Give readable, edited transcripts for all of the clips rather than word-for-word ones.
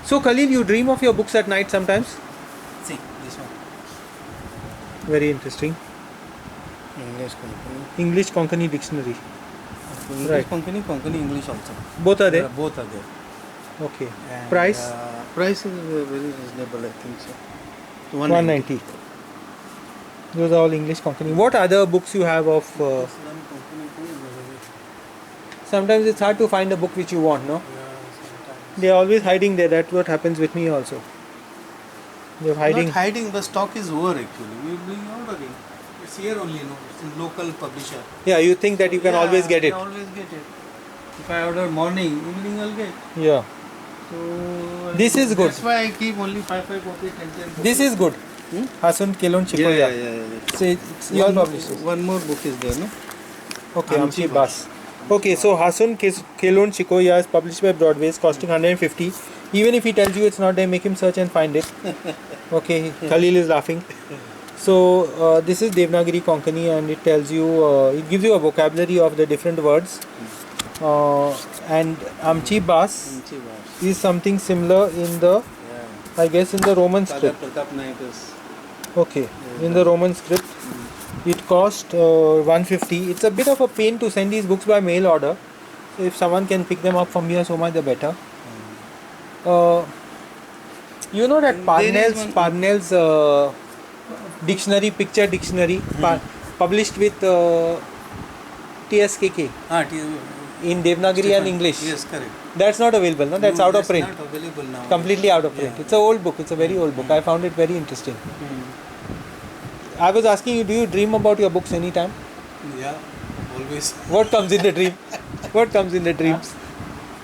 So Khalil, you dream of your books at night sometimes? See, this one. Very interesting. English company. English Konkani dictionary. English Right. Konkani English also. Both are there? Both are there. Okay. And, Price? price is very reasonable, I think so. 190. Those are all English Konkani. What other books you have of... sometimes it's hard to find a book which you want, no? They are always hiding there. That's what happens with me also. They're hiding. Not hiding, the stock is over actually. We will be ordering. It's here only, no? It's in local publisher. Yeah, you think that you can always get I it. always get it. If I order morning, evening I'll get. Yeah. So This is good. That's why I keep only 5 copies, 10 copies. This is good. Hasun Kelon Chikoya. Yeah. So it's your publishers. One more book is there, no? Okay, Amchi Amchi Bas. Okay, so Hasun Kelon Chikoya is published by Broadways, costing 150. Even if he tells you it's not there, make him search and find it. Okay, Khalil is laughing. So this is Devanagari Konkani, and it tells you, it gives you a vocabulary of the different words. And Amchi Bas is something similar in the, I guess, in the Roman script. Pratap Naik is. Okay, in the Roman script. It cost 150. It's a bit of a pain to send these books by mail order. So if someone can pick them up from here, so much the better. You know that Parnell's dictionary, picture dictionary, published with TSKK in Devanagari and English. Yes, correct. That's not available, no? That's out of print. Not available now. Completely out of print. Yeah. It's an old book. It's a very old book. I found it very interesting. I was asking you, do you dream about your books anytime? Yeah, always. What comes in the dream? What comes in the dreams?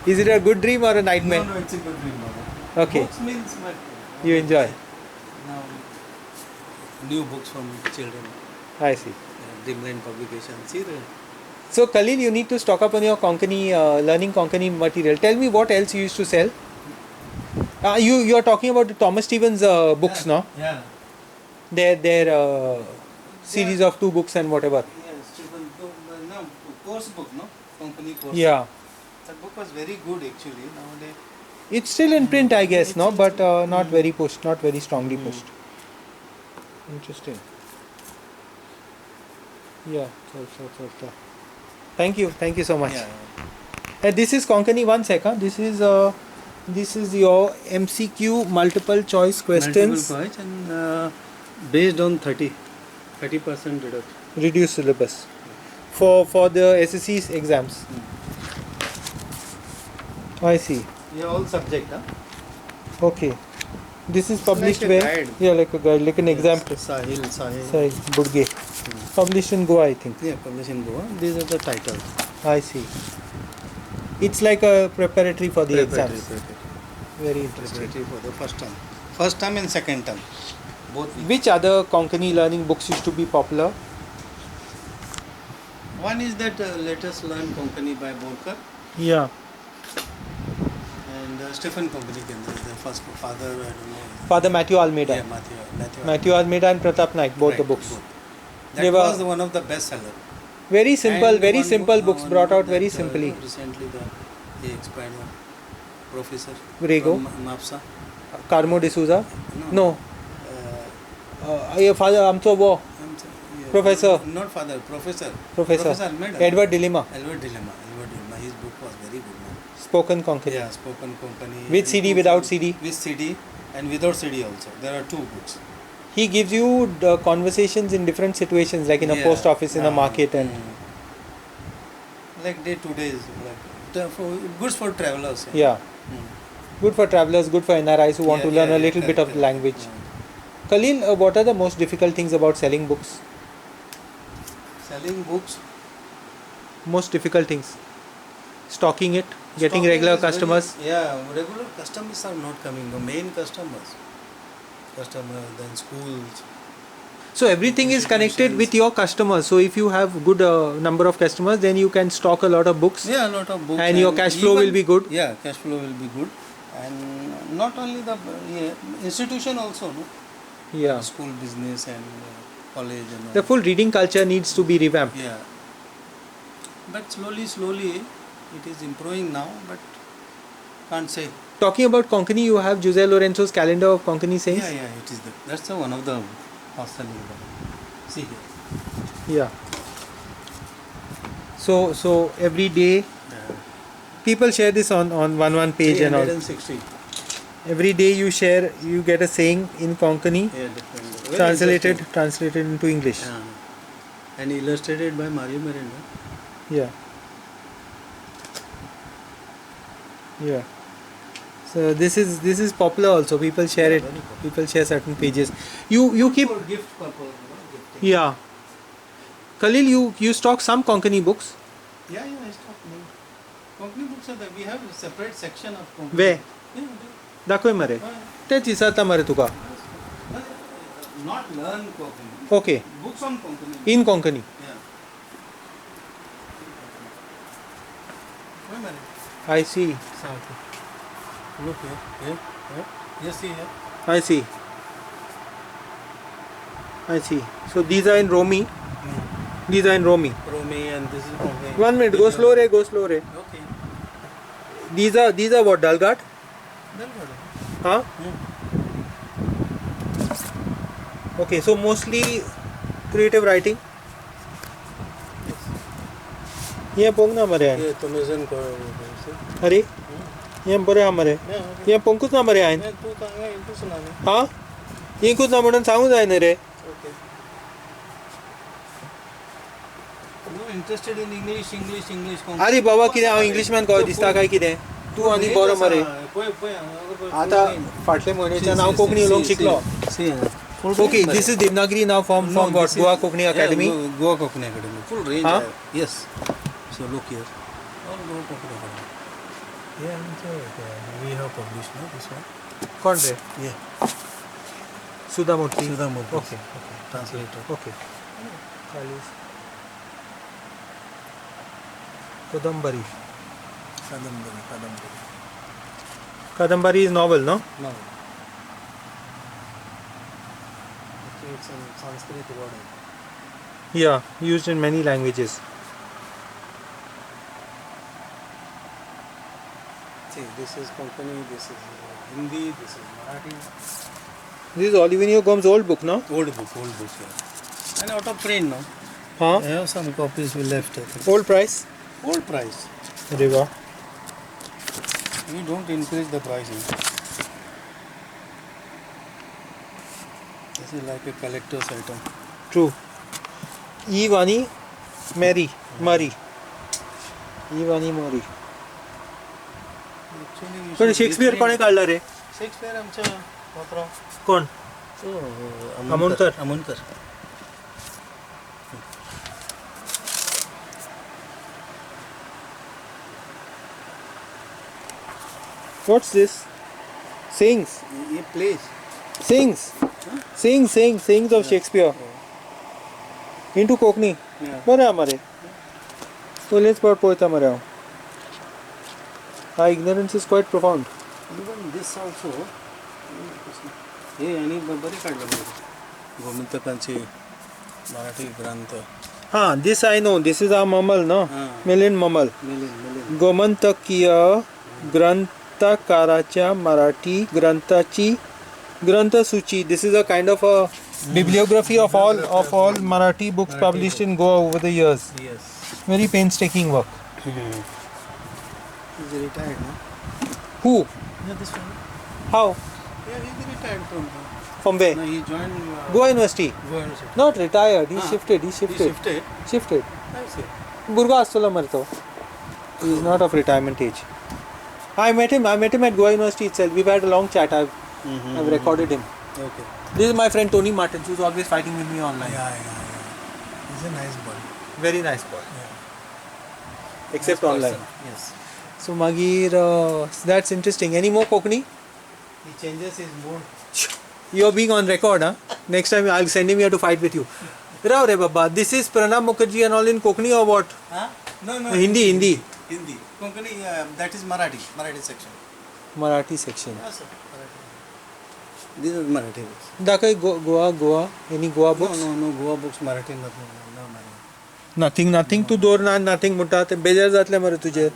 Is it a good dream or a nightmare? No, it's a good dream, Baba. Okay. Books means what? You enjoy. Now, new books from children. I see. Dreamland publication. See the. So Khalil, you need to stock up on your Konkani, learning Konkani material. Tell me what else you used to sell. You are talking about the Thomas Stevens books, no? Yeah. Their series of 2 books and whatever. Yeah, Stephen, no, course book, no? Company course. Yeah. That book was very good actually. Nowadays. It's still in print, I guess, no? But not very pushed, not very strongly pushed. Interesting. Yeah. So. Thank you so much. Yeah. This is Konkani 1 sec. This is your MCQ multiple choice questions. Multiple choice and based on 30% reduction. Reduced syllabus for the SSC exams. I see. Yeah, all subject, huh? Okay. This is published like a where? guide. Yeah, like a guide, like an exam. Sahil. Sorry, Budge. Published in Goa, I think. Yeah, published in Goa. These are the titles. I see. It's like a preparatory for the Preparatory. exams. Very interesting. Preparatory for the first term. First term and second term. Both. Which other Konkani learning books used to be popular? One is that Let Us Learn Konkani by Borkar Yeah. and Stephen Konkani Kendra, the first father, I don't know. Father Matthew Almeida. Yeah, Matthew Almeida and Pratap Naik, both the Right, books. both. They That were was one of the best sellers. very simple, And very one simple book- books one brought book out very that, simply. Recently, he expired one. Professor. Rego. From MAPSA. Carmo D'Souza. No. No. Father Amso Wo. Yeah, Professor. Not father, professor. Professor. Almeida. Edward Dilemma. Edward Dilemma. His book was very good. Man. Spoken Konkani. Yeah, Spoken Company. With CD, without CD. With CD and without CD also. There are 2 books. He gives you the conversations in different situations, like in a Yeah. post office, in a market, and like day to days, like goods for travelers. yeah. Good for travelers, good for NRIs who want to learn a little bit of the correct. language. Khalil, what are the most difficult things about selling books? Selling books. Most difficult things? Stocking it, getting Stocking regular is very- customers. Regular customers are not coming. The main customers, then schools. So everything is connected with your customers. So if you have good number of customers, then you can stock a lot of books. Yeah, a lot of books. And your cash flow will be good. Yeah, cash flow will be good. And not only the institution also, no? Yeah. School business and college and all. The full reading culture needs to be revamped. Yeah. But slowly, it is improving now, but can't say. talking about Konkani, you have Jose Lorenzo's calendar of Konkani sayings. Yeah, it is that's the one of the fast selling. See here. Yeah. So every day people share this on one page and all. 360. Every day you share, you get a saying in Konkani, Yeah, different. Very translated interesting. into English. And illustrated by Mario Miranda. Yeah. Yeah. So this is popular also. People share it. very popular. People share certain pages. You keep. For gift purpose, gifting. Yeah. Khalil, you stock some Konkani books. Yeah, I stock many. Konkani books are there. We have a separate section of Konkani. Where? Yeah, दाखव मरे तेच दिसता मरे तुका not learn Konkani. Okay. Books on Konkani. In Konkani. Yeah. Wait a minute. I see. Look here. Here. Yes, see here. I see. So these are in Romi. These are in Romi. Romi and this is Konkani. 1 minute. Go slow, Ray. Go slow, Ray. Okay. These are what, Dalgat? Then what? Huh? Okay. So mostly creative writing. ये पोंग ना मरे ये तो मेजन को अरे ये बरे हमारे ये पोंकुच ना मरे आयन तू कहां है इनको सुनाने हाँ ये कुछ ना म्हणून सांगू जाय ना रे okay no interested in English अरे बाबा कितें हांव इंग्लिशमॅन कहो दिसता काय कितें तूं आनी बरो मरे आता फाटले म्हयन्याच्यान हांव कोंकणी उलोवंक शिकलो ओके दिस इज देवनागरी नाव from what Goa Konkani academy Goa Konkani academy full range हाँ? Yes so look here all Goa Konkani academy Yeah, we have published no, this one. कोण रे Yeah. Sudha Murthy Sudha Murthy. Okay Translator. Okay Kadambari Kadambari. Kadambari is novel no No. Actually, it's a Sanskrit word. Yeah used in many languages See, this is Konkani, this is Hindi, this is Marathi. This is Olivinho Gomes old book no Old book, yeah. And out of print, no? हाँ I have some copies we left. I think. Old price Old price. अरे वाह We don't increase the pricing. This is like a collector's item. True ईवानी मैरी मरी ईवानी मरी Actually, you पण should Shakespeare reprint- कोणे काढला रे Shakespeare आमच्या पात्रांव. कोण So, Amonkar. Amonkar. What's this sayings ये plays. sayings of Shakespeare into Konkani Yeah. बरे हमारे तो लेट्स पोयता मरे हांव ignorance is quite profound Even this also. हे आणि बरे काढलं बघ. गोमंतकांचे मराठी ग्रंथ. हाँ this I know this is our Mamal no हाँ. Milind Mamal Milind. गोमंतकीय ग्रंथकाराच्या मराठी ग्रंथाची ग्रंथसूची this is a kind of a bibliography of all Marathi books published in Goa over the years Yes. very painstaking work He's retired now. who Yeah, this one. how Yeah, he's retired from. from where No, he joined. Goa University Goa University. not retired he Ah. shifted He shifted. I see. Burga Astola Marto. He is not of retirement age. I met him at Goa University itself. We've had a long chat. I've recorded him. Okay. This is my friend Tony Martins, who's always fighting with me online. Yeah. He's a nice boy. Very nice boy. Yeah. Except Nice online. person. Yes. So Magir, that's interesting. Any more Konkani? He changes his mood. You're being on record, huh? Next time I'll send him here to fight with you. Rao Re Baba, this is Pranab Mukherjee and all in Konkani or what? Huh? No. Hindi. Hindi. Konkani, that is Marathi. Marathi section. Marathi section. Yes, sir. Marathi. These are Marathi books. Dakai Goa. Any Goa books? No. Goa books, Marathi, nothing. No Marathi. Nothing to door, nothing mutta. ते बेजार जातले मरे तुझे.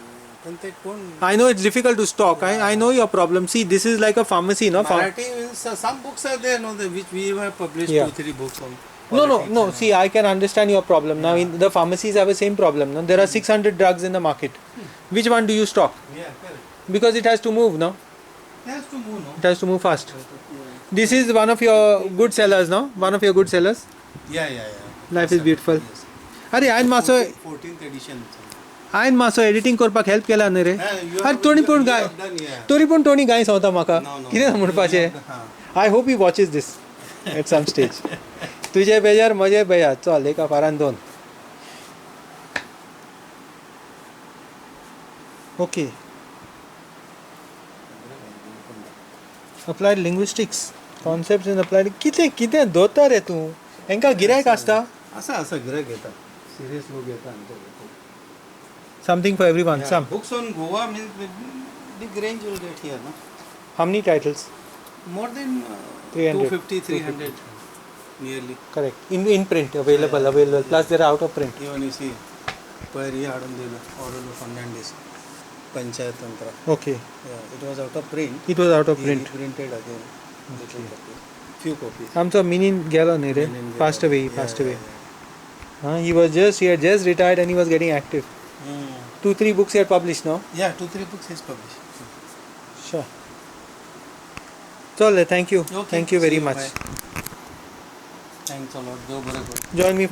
पण ते कोण I know it's difficult to stock. I know your problem. See, this is like a pharmacy, no? Marathi means some books are there, no, which we have published Yeah. 2-3 books on. No. politics and See, I can understand your problem. Now, in the pharmacies have the same problem. No? There are 600 drugs in the market. Which one do you stock? all. Yeah, correct. Because it has to move, no? It has to move, no? It has to move fast. This is one of your good sellers, no? One of your good sellers. Yeah. Life is beautiful. Yes. अरे ion मासो 14th edition. Ion मासो editing करपाक help केला न्ही रे You अरे have- तोणी you पूण have guy done, yeah. तरी पूण टोनी गाय सांगता म्हाका No, no. कितें म्हणपाचें हाँ. I hope you watches this at some stage तुजे बेजार म्हजे बेजार चल एका पारान दोन okay applied linguistics concepts in applied कितें दोता रे तूं हांकां गिरायक आसता असं गिरायक घेतात सिरियस लोक घेतात आमच्या something for everyone some books on Goa means big range will get here, no? How many titles More than 300. 250, 300 nearly. Correct in print available plus there out of print Even you see, पयर हाडून दिलं order Fernandes panchayat तंत्र. Okay Yeah, it was out of print. It was out of He print reprinted again. Little copies. Few copies. आमचो मिनीन गेलो न्ही रे Menin past गेलो. Away Yeah, passed away yeah, he had just retired and he was getting active yeah. 2-3 books he had published now Yeah, 2-3 books he's published. sure चल thank you Okay, thank you very see much bye. Thanks a lot. देव बरं करू. join me